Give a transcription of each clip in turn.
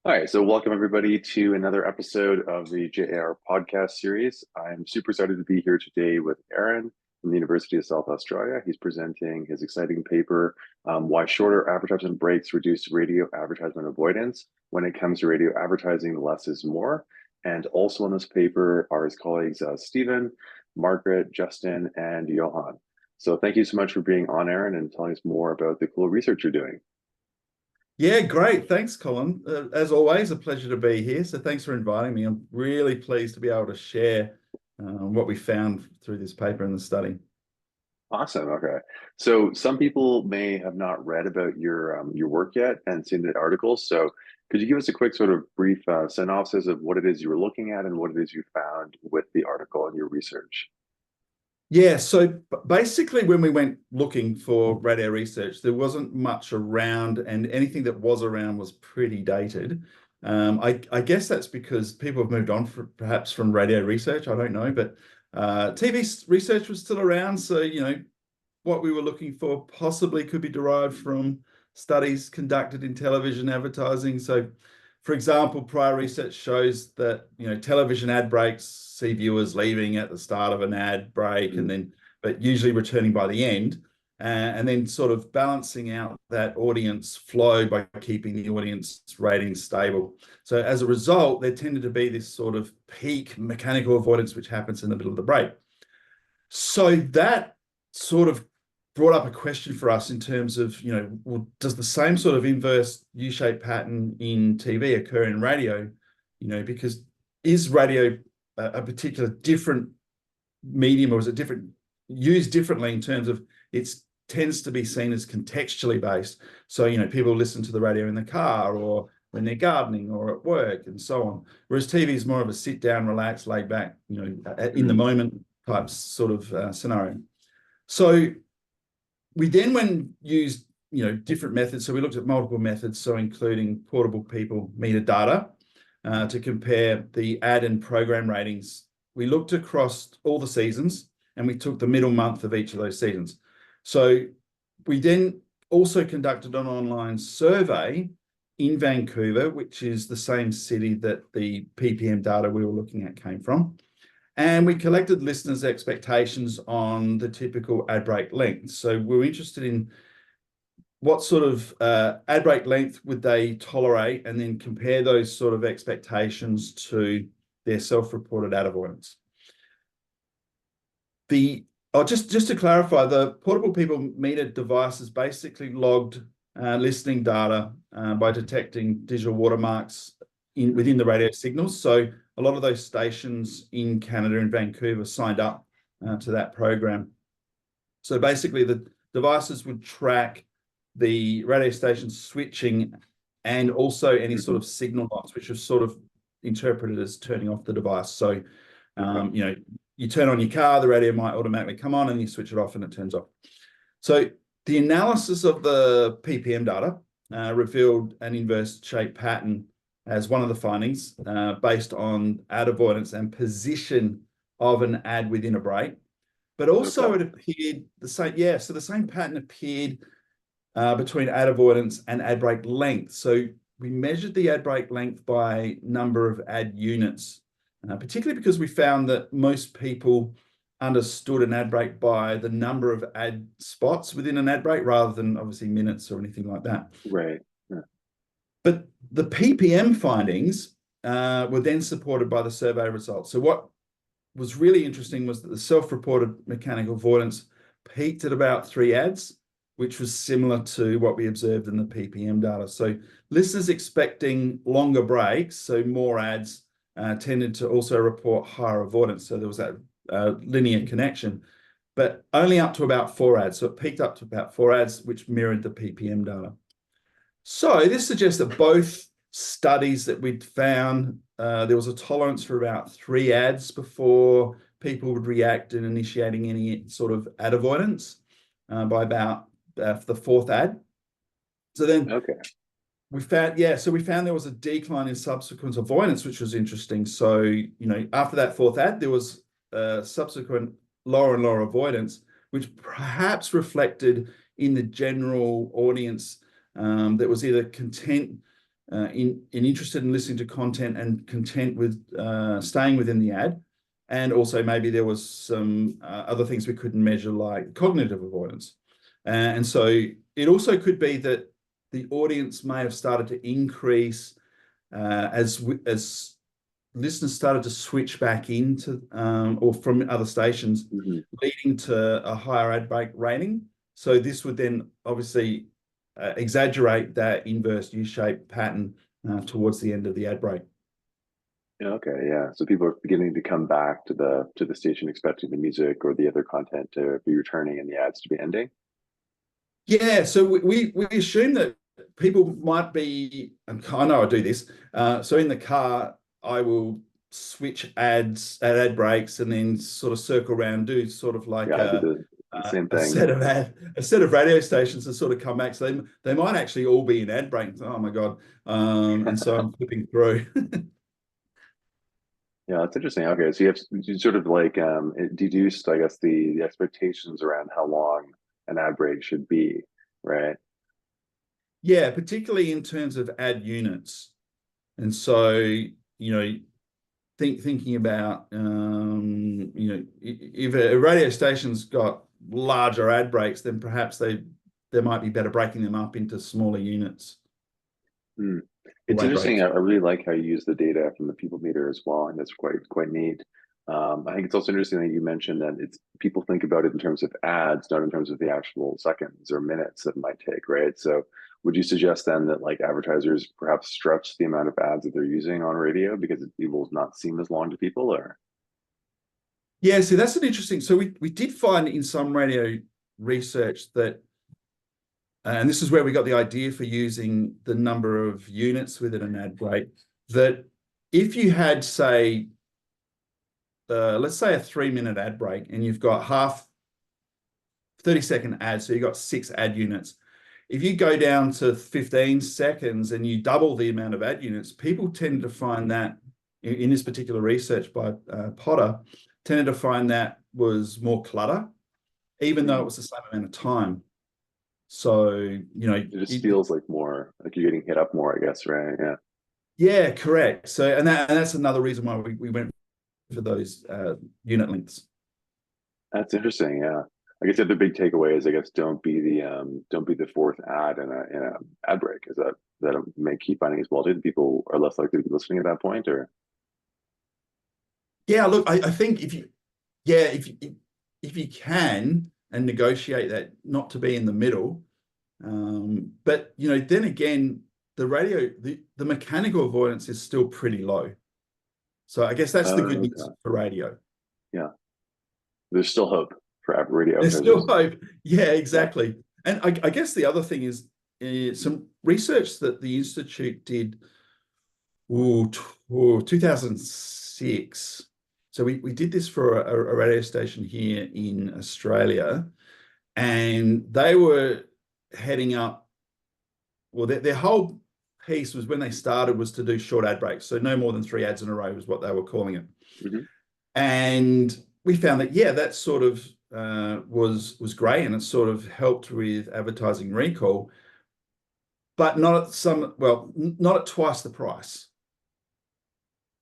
All right, so welcome everybody to another episode of the JAR podcast series. I'm super excited to be here today with Aaron from the University of South Australia. He's presenting his exciting paper, Why Shorter Advertisement Breaks Reduce Radio Advertisement Avoidance. When it comes to radio advertising, less is more. And also on this paper are his colleagues, Steven, Margaret, Justin, and Johan. So thank you so much for being on, Aaron, and telling us more about the cool research you're doing. Yeah, great. Thanks, Colin. As always, a pleasure to be here. So thanks for inviting me. I'm really pleased to be able to share what we found through this paper and the study. Awesome. Okay. So some people may have not read about your work yet and seen the articles. So could you give us a quick sort of brief synopsis of what it is you were looking at and what it is you found with the article and your research? Yeah, so basically when we went looking for radio research, there wasn't much around, and anything that was around was pretty dated. I guess that's because people have moved on perhaps from radio research. I don't know, but TV research was still around. So, what we were looking for possibly could be derived from studies conducted in television advertising. So, for example, prior research shows that television ad breaks see viewers leaving at the start of an ad break, and then but usually returning by the end, and then sort of balancing out that audience flow by keeping the audience ratings stable. So as a result, there tended to be this sort of peak mechanical avoidance which happens in the middle of the break. So that sort of brought up a question for us in terms of, well, does the same sort of inverse U-shaped pattern in TV occur in radio? Because is radio a particular different medium, or is it used differently in terms of it tends to be seen as contextually based? So, people listen to the radio in the car or when they're gardening or at work and so on. Whereas TV is more of a sit down, relax, laid back, in the moment type sort of scenario. So we then used different methods. So we looked at multiple methods, so including portable people meter data to compare the ad and program ratings. We looked across all the seasons and we took the middle month of each of those seasons. So we then also conducted an online survey in Vancouver, which is the same city that the PPM data we were looking at came from. And we collected listeners' expectations on the typical ad break length. So we were interested in what sort of ad break length would they tolerate, and then compare those sort of expectations to their self-reported ad avoidance. Just to clarify, the portable people meter devices basically logged listening data by detecting digital watermarks within the radio signals. So a lot of those stations in Canada and Vancouver signed up to that program. So basically the devices would track the radio station switching and also any sort of signal loss, which was sort of interpreted as turning off the device. So, you turn on your car, the radio might automatically come on, and you switch it off and it turns off. So the analysis of the PPM data revealed an inverse shape pattern as one of the findings based on ad avoidance and position of an ad within a break. But also it appeared the same, so the same pattern appeared between ad avoidance and ad break length. So we measured the ad break length by number of ad units, particularly because we found that most people understood an ad break by the number of ad spots within an ad break rather than obviously minutes or anything like that. Right. Yeah. But the PPM findings were then supported by the survey results. So what was really interesting was that the self-reported mechanical avoidance peaked at about 3 ads, which was similar to what we observed in the PPM data. So listeners expecting longer breaks, so more ads, tended to also report higher avoidance. So there was that linear connection, but only up to about 4 ads. So it peaked up to about 4 ads, which mirrored the PPM data. So this suggests that both studies that we'd found, there was a tolerance for about 3 ads before people would react in initiating any sort of ad avoidance by about the 4th ad. So then we found there was a decline in subsequent avoidance, which was interesting. So, after that 4th ad, there was subsequent lower and lower avoidance, which perhaps reflected in the general audience that was either content interested in listening to content and content with staying within the ad. And also maybe there was some other things we couldn't measure, like cognitive avoidance. And so it also could be that the audience may have started to increase as listeners started to switch back into or from other stations, leading to a higher ad break rating. So this would then obviously exaggerate that inverse U-shaped pattern towards the end of the ad break. Okay, yeah. So people are beginning to come back to the station expecting the music or the other content to be returning and the ads to be ending. Yeah, so we assume that people might be, I know I do this, so in the car, I will switch ads at ad breaks and then sort of circle around, do sort of like I do the same thing. a set of radio stations to sort of come back. So they might actually all be in ad breaks. Oh my God. And so I'm flipping through. Yeah, that's interesting. Okay, so you sort of like deduced, I guess, the expectations around how long an ad break should be, right? Yeah, particularly in terms of ad units. And so, thinking about, if a radio station's got larger ad breaks, then perhaps they might be better breaking them up into smaller units. It's interesting. I really like how you use the data from the people meter as well, and that's quite neat. I think it's also interesting that you mentioned that it's people think about it in terms of ads, not in terms of the actual seconds or minutes that it might take, right? So would you suggest then that like advertisers perhaps stretch the amount of ads that they're using on radio because it will not seem as long to people, or? Yeah, so that's an interesting. So we did find in some radio research that, and this is where we got the idea for using the number of units within an ad break, that if you had, say, let's say a 3-minute ad break and you've got 30-second ad, so you've got 6 ad units. If you go down to 15 seconds and you double the amount of ad units, people tend to find that, in this particular research by Potter, tended to find that was more clutter, even though it was the same amount of time. So, it just feels like more like you're getting hit up more, I guess, right? Yeah. Yeah, correct. So, and that's another reason why we went for those unit lengths. That's interesting. Yeah. I guess the other big takeaway is, I guess, don't be the fourth ad in a ad break. Is that may keep finding as well? Do people are less likely to be listening at that point, or? Yeah, look, I think if you can and negotiate that not to be in the middle, but then again, the mechanical avoidance is still pretty low. So I guess that's the good news for radio. Yeah, there's still hope for radio. There's still hope. Yeah, exactly. And I guess the other thing is some research that the Institute did 2006. So we did this for a radio station here in Australia, and they were heading up, well, their whole piece was, when they started, was to do short ad breaks. So no more than 3 ads in a row was what they were calling it. And we found that, yeah, that sort of was great, and it sort of helped with advertising recall, but not at twice the price.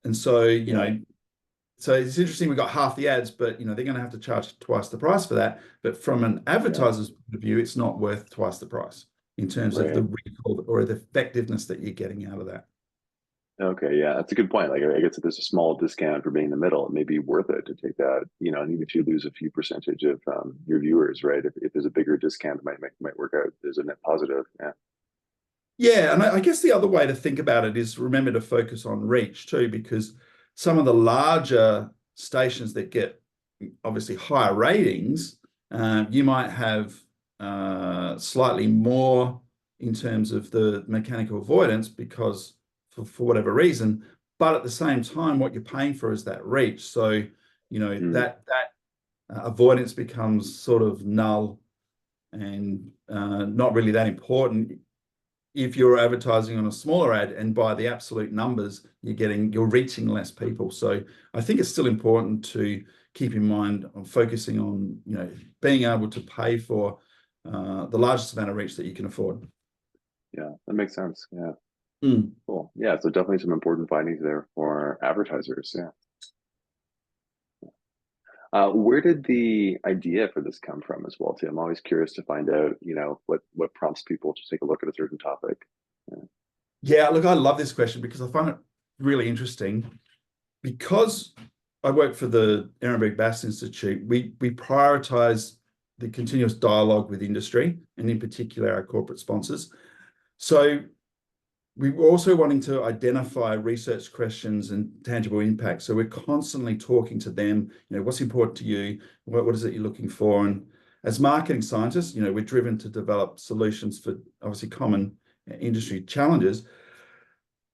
And so, so it's interesting, we got half the ads, but they're going to have to charge twice the price for that. But from an advertiser's point of view, it's not worth twice the price in terms of the recall or the effectiveness that you're getting out of that. Okay, yeah, that's a good point. Like, I guess if there's a small discount for being in the middle, it may be worth it to take that, and even if you lose a few percentage of your viewers, right? If there's a bigger discount, it might work out as a net positive. Yeah. Yeah, and I guess the other way to think about it is, remember to focus on reach too, because some of the larger stations that get obviously higher ratings, you might have slightly more in terms of the mechanical avoidance because for whatever reason, but at the same time, what you're paying for is that reach. So, that avoidance becomes sort of null and not really that important if you're advertising on a smaller ad, and by the absolute numbers, you're reaching less people. So I think it's still important to keep in mind on focusing on, being able to pay for the largest amount of reach that you can afford. Yeah, that makes sense. Yeah. Mm. Cool. Yeah, so definitely some important findings there for advertisers. Yeah. Where did the idea for this come from as well, too? I'm always curious to find out, what prompts people to take a look at a certain topic. Yeah. Yeah, look, I love this question because I find it really interesting. Because I work for the Ehrenberg Bass Institute, we prioritize the continuous dialogue with industry and in particular our corporate sponsors. So we were also wanting to identify research questions and tangible impact. So we're constantly talking to them, what's important to you? What is it you're looking for? And as marketing scientists, we're driven to develop solutions for obviously common industry challenges.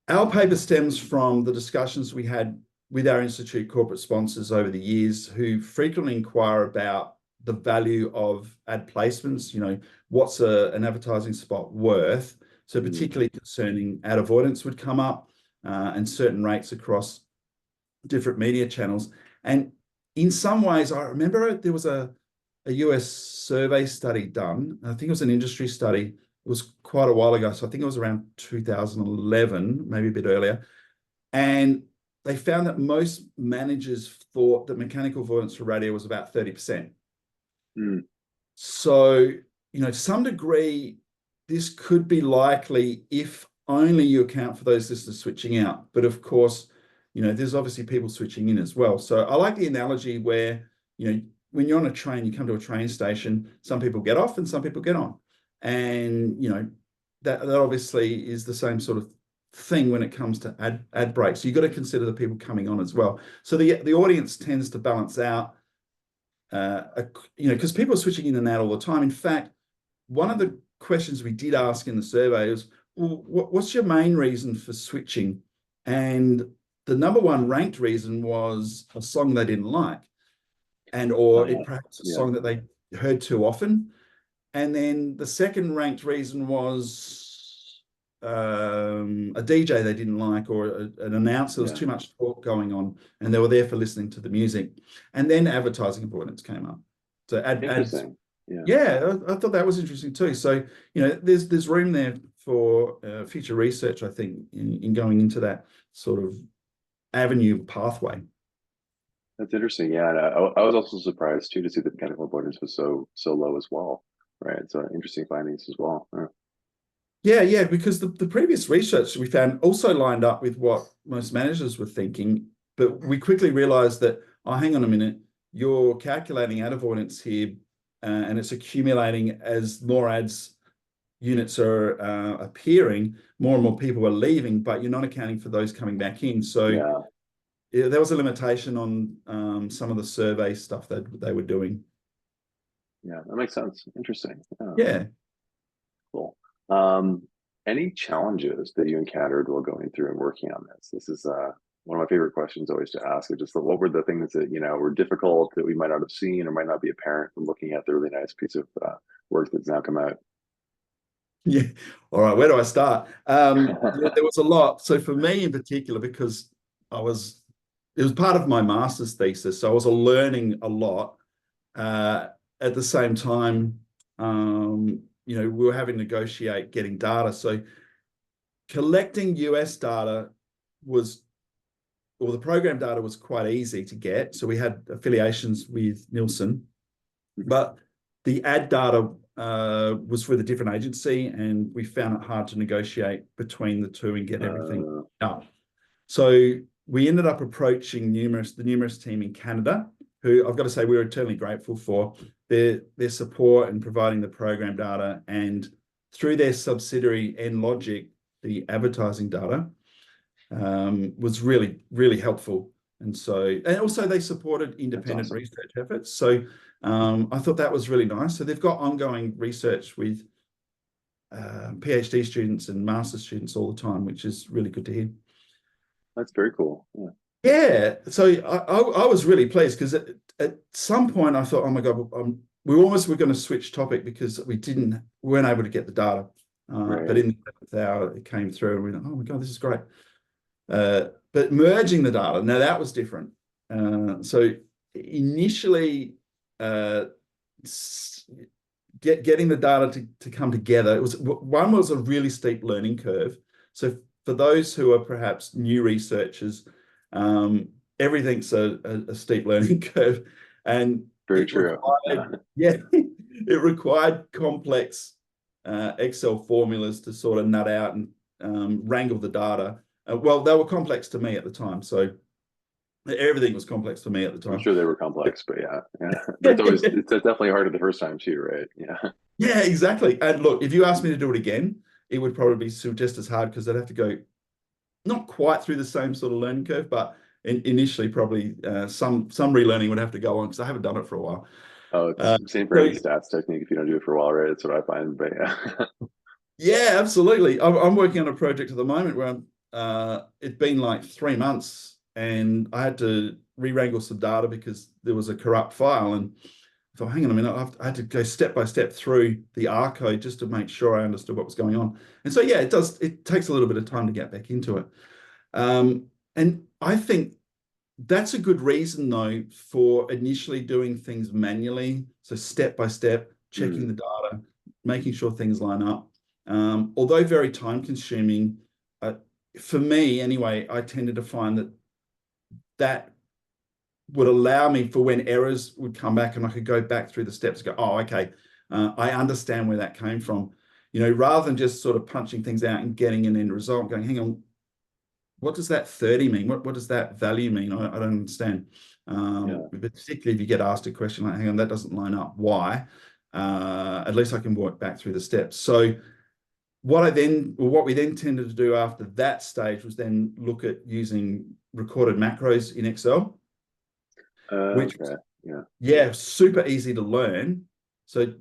Our paper stems from the discussions we had with our institute corporate sponsors over the years who frequently inquire about the value of ad placements, what's an advertising spot worth? So Mm, particularly concerning ad avoidance would come up and certain rates across different media channels. And in some ways, I remember there was a US survey study done. I think it was an industry study. It was quite a while ago. So I think it was around 2011, maybe a bit earlier. And they found that most managers thought that mechanical avoidance for radio was about 30%. mm, So, to some degree, this could be likely if only you account for those listeners switching out. But of course, there's obviously people switching in as well. So I like the analogy where, when you're on a train, you come to a train station, some people get off and some people get on. And, that obviously is the same sort of thing when it comes to ad breaks. So you've got to consider the people coming on as well. So the audience tends to balance out, because people are switching in and out all the time. In fact, one of the questions we did ask in the survey was, well, what's your main reason for switching? And the number one ranked reason was a song they didn't like, or it perhaps a yeah. song that they heard too often. And then the second ranked reason was a DJ they didn't like, or an announcer. There was Yeah. too much talk going on, and they were there for listening to the music. And then advertising avoidance came up. So ads. Interesting. Yeah. Yeah, I thought that was interesting too. So there's room there for future research, I think, in going into that sort of avenue pathway. That's interesting. Yeah. And I was also surprised too to see that mechanical avoidance was so low as well. Right. So interesting findings as well. Yeah, because the previous research we found also lined up with what most managers were thinking, but we quickly realized that, oh, hang on a minute, you're calculating ad avoidance here, and it's accumulating as more ads units are appearing, more and more people are leaving, but you're not accounting for those coming back in. So Yeah. yeah, there was a limitation on some of the survey stuff that they were doing. Yeah. That makes sense. Interesting. Yeah. Yeah. Cool. Um, any challenges that you encountered while going through and working on this? This is one of my favorite questions always to ask. Is just what were the things that were difficult that we might not have seen or might not be apparent from looking at the really nice piece of work that's now come out. Yeah. All right. Where do I start? Yeah, there was a lot. So for me in particular, because it was part of my master's thesis, so I was learning a lot. At the same time, we were having to negotiate getting data. So collecting US data the program data was quite easy to get. So we had affiliations with Nielsen, but the ad data was with a different agency, and we found it hard to negotiate between the two and get everything up. So we ended up approaching the Numerous team in Canada, who I've got to say we were eternally grateful for their support in providing the program data, and through their subsidiary NLogic, the advertising data was really, really helpful. And also they supported independent Awesome. research efforts. So I thought that was really nice. So they've got ongoing research with PhD students and master's students all the time, which is really good to hear. That's very cool. Yeah. Yeah. So I was really pleased because at some point I thought, oh my God, we almost were going to switch topic because we weren't able to get the data. Right. But in the 11th hour, it came through and we went, oh my God, this is great. But merging the data, now that was different. So initially, getting the data to come together, one was a really steep learning curve. So for those who are perhaps new researchers, everything's a steep learning curve, and Very it true. required, yeah, it required complex Excel formulas to sort of nut out and wrangle the data. Well, they were complex to me at the time, so everything was complex for me at the I'm time. sure they were complex, but yeah. But it's definitely harder the first time too, right? Yeah. Yeah, exactly. And look, if you asked me to do it again, it would probably be just as hard because I'd have to go not quite through the same sort of learning curve, but initially probably some relearning would have to go on because I haven't done it for a while. Oh, it's Uh, same for so any stats technique. If you don't do it for a while, right? That's what I find. But yeah. yeah, absolutely. I'm working on a project at the moment where it's been like 3 months and I had to re-wrangle some data because there was a corrupt file. And I thought, hang on a minute, I had to go step by step through the R code just to make sure I understood what was going on. And so, yeah, it takes a little bit of time to get back into it. And I think that's a good reason, though, for initially doing things manually. So step by step, checking the data, making sure things line up. Although very time consuming, for me anyway, I tended to find that would allow me for when errors would come back and I could go back through the steps and go, oh, okay, I understand where that came from. Rather than just sort of punching things out and getting an end result, going, hang on, what does that 30 mean? What does that value mean? I don't understand. Yeah. Particularly if you get asked a question like, hang on, that doesn't line up. Why? At least I can work back through the steps. So what we then tended to do after that stage was then look at using recorded macros in Excel, which, Okay. Yeah. yeah, super easy to learn. So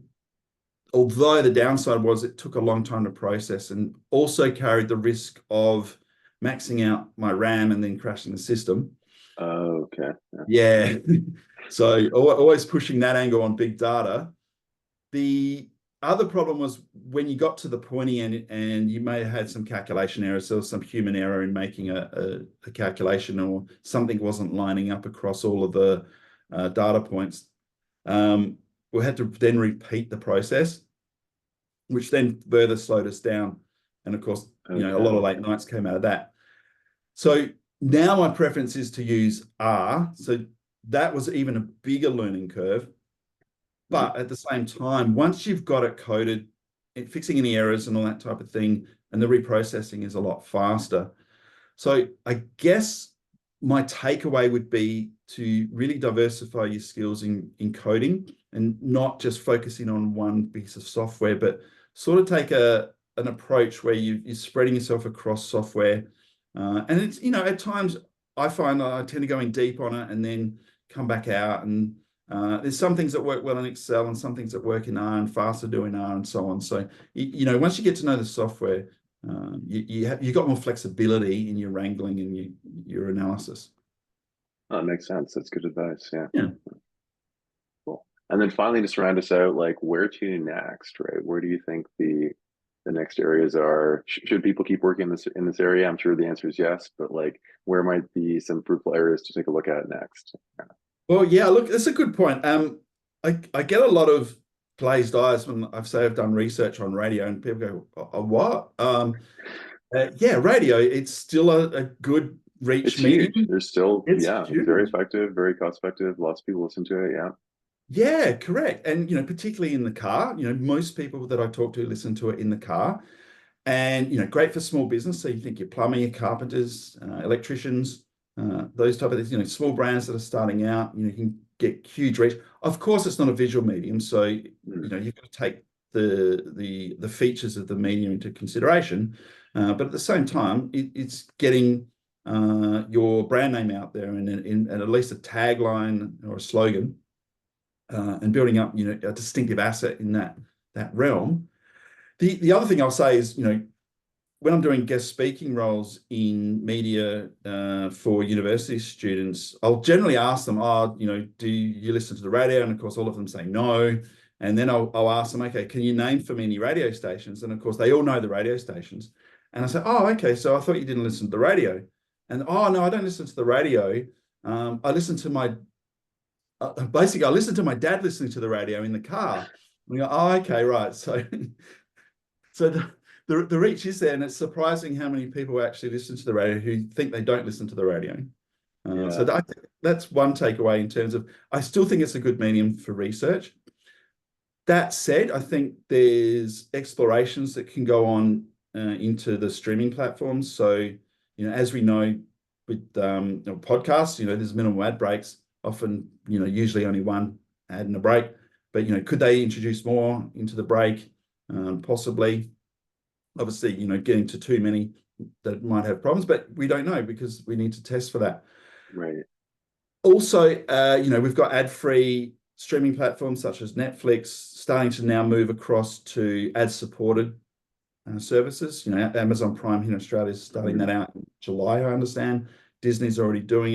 although the downside was it took a long time to process and also carried the risk of maxing out my RAM and then crashing the system. Okay. Yeah. Yeah. So always pushing that angle on big data. The other problem was when you got to the pointy end and you may have had some calculation errors, so some human error in making a calculation or something wasn't lining up across all of the data points. We had to then repeat the process, which then further slowed us down. And of course, a lot of late nights came out of that. So now my preference is to use R. So that was even a bigger learning curve. But at the same time, once you've got it coded, fixing any errors and all that type of thing, and the reprocessing is a lot faster. So I guess my takeaway would be to really diversify your skills in coding and not just focusing on one piece of software, but sort of take an approach where you're spreading yourself across software. And it's, at times I find I tend to go in deep on it and then come back out. And there's some things that work well in Excel and some things that work in R and faster doing R and so on. So, once you get to know the software, you got more flexibility in your wrangling and your analysis. Oh, that makes sense. That's good advice. Yeah. Yeah. Cool. And then finally, just round us out, like where to next, right? Where do you think the next areas are? Should people keep working in this area? I'm sure the answer is yes, but like where might be some fruitful areas to take a look at next? Well, yeah, look, that's a good point. I get a lot of glazed eyes when I say I've done research on radio, and people go, what? Yeah, radio, it's still a good reach It's huge. medium. There's still, It's yeah, it's very huge. effective, very cost effective. Lots of people listen to it. Yeah. Yeah, correct. And, particularly in the car, most people that I talk to listen to it in the car. And, great for small business. So you think your plumber, your carpenters, electricians, those type of things, small brands that are starting out, you can get huge reach. Of course, it's not a visual medium. So, you've got to take the features of the medium into consideration. But at the same time, it's getting your brand name out there and at least a tagline or a slogan, and building up, a distinctive asset in that realm. The other thing I'll say is, when I'm doing guest speaking roles in media for university students, I'll generally ask them, do you listen to the radio? And of course, all of them say no. And then I'll ask them, okay, can you name for me any radio stations? And of course, they all know the radio stations. And I say, oh, okay, so I thought you didn't listen to the radio. And, oh, no, I don't listen to the radio. I listen to my basically, I listened to my dad listening to the radio in the car. We go, oh, okay, right. So, so the the reach is there, and it's surprising how many people actually listen to the radio who think they don't listen to the radio. So I think that's one takeaway in terms of, I still think it's a good medium for research. That said, I think there's explorations that can go on into the streaming platforms. So, as we know with podcasts, there's minimal ad breaks, often, usually only one ad and a break. But, could they introduce more into the break? Possibly. Obviously, getting to too many that might have problems, but we don't know because we need to test for that. Right. Also, we've got ad-free streaming platforms such as Netflix starting to now move across to ad-supported services. Amazon Prime here in Australia is starting that out in July, I understand. Disney's already doing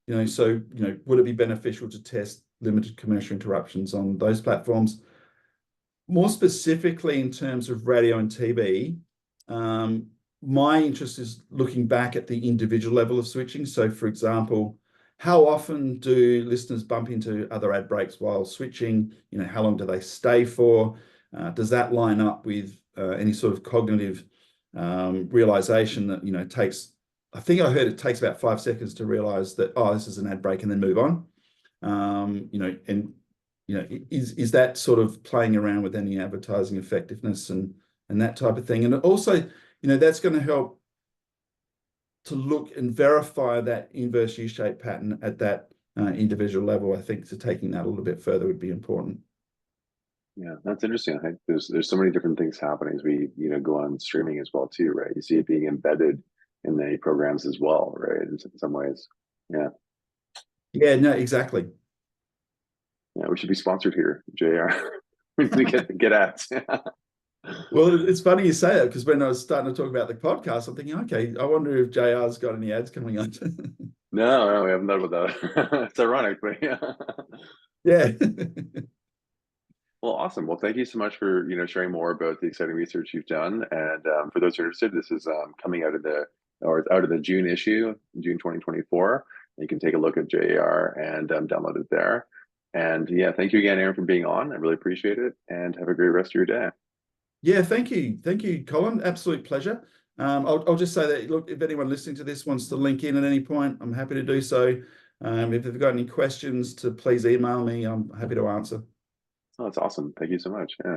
it. So, would it be beneficial to test limited commercial interruptions on those platforms? More specifically, in terms of radio and TV, my interest is looking back at the individual level of switching. So, for example, how often do listeners bump into other ad breaks while switching? How long do they stay for? Does that line up with any sort of cognitive realization that, takes, I think I heard it takes about 5 seconds to realize that, oh, this is an ad break, and then move on. Is that sort of playing around with any advertising effectiveness and that type of thing? And also, that's going to help to look and verify that inverse U-shaped pattern at that individual level. I think taking that a little bit further would be important. Yeah, that's interesting. I think there's so many different things happening as we go on streaming as well too, right? You see it being embedded in the programs as well, right? In some ways. Yeah. Yeah, no, exactly. Yeah, we should be sponsored here, JR. We get ads. Well, it's funny you say that, because when I was starting to talk about the podcast, I'm thinking, okay, I wonder if JR's got any ads coming up. No, we haven't thought about that. It's ironic, but yeah. Yeah. Well, awesome. Well, thank you so much for sharing more about the exciting research you've done. And for those who are interested, this is coming out of the June issue, June 2024. You can take a look at JAR and download it there. And yeah, thank you again, Aaron, for being on. I really appreciate it, and have a great rest of your day. Yeah, thank you, Colin. Absolute pleasure. I'll just say that, look, if anyone listening to this wants to link in at any point, I'm happy to do so. If they've got any questions, please email me. I'm happy to answer. Oh, that's awesome. Thank you so much. Yeah.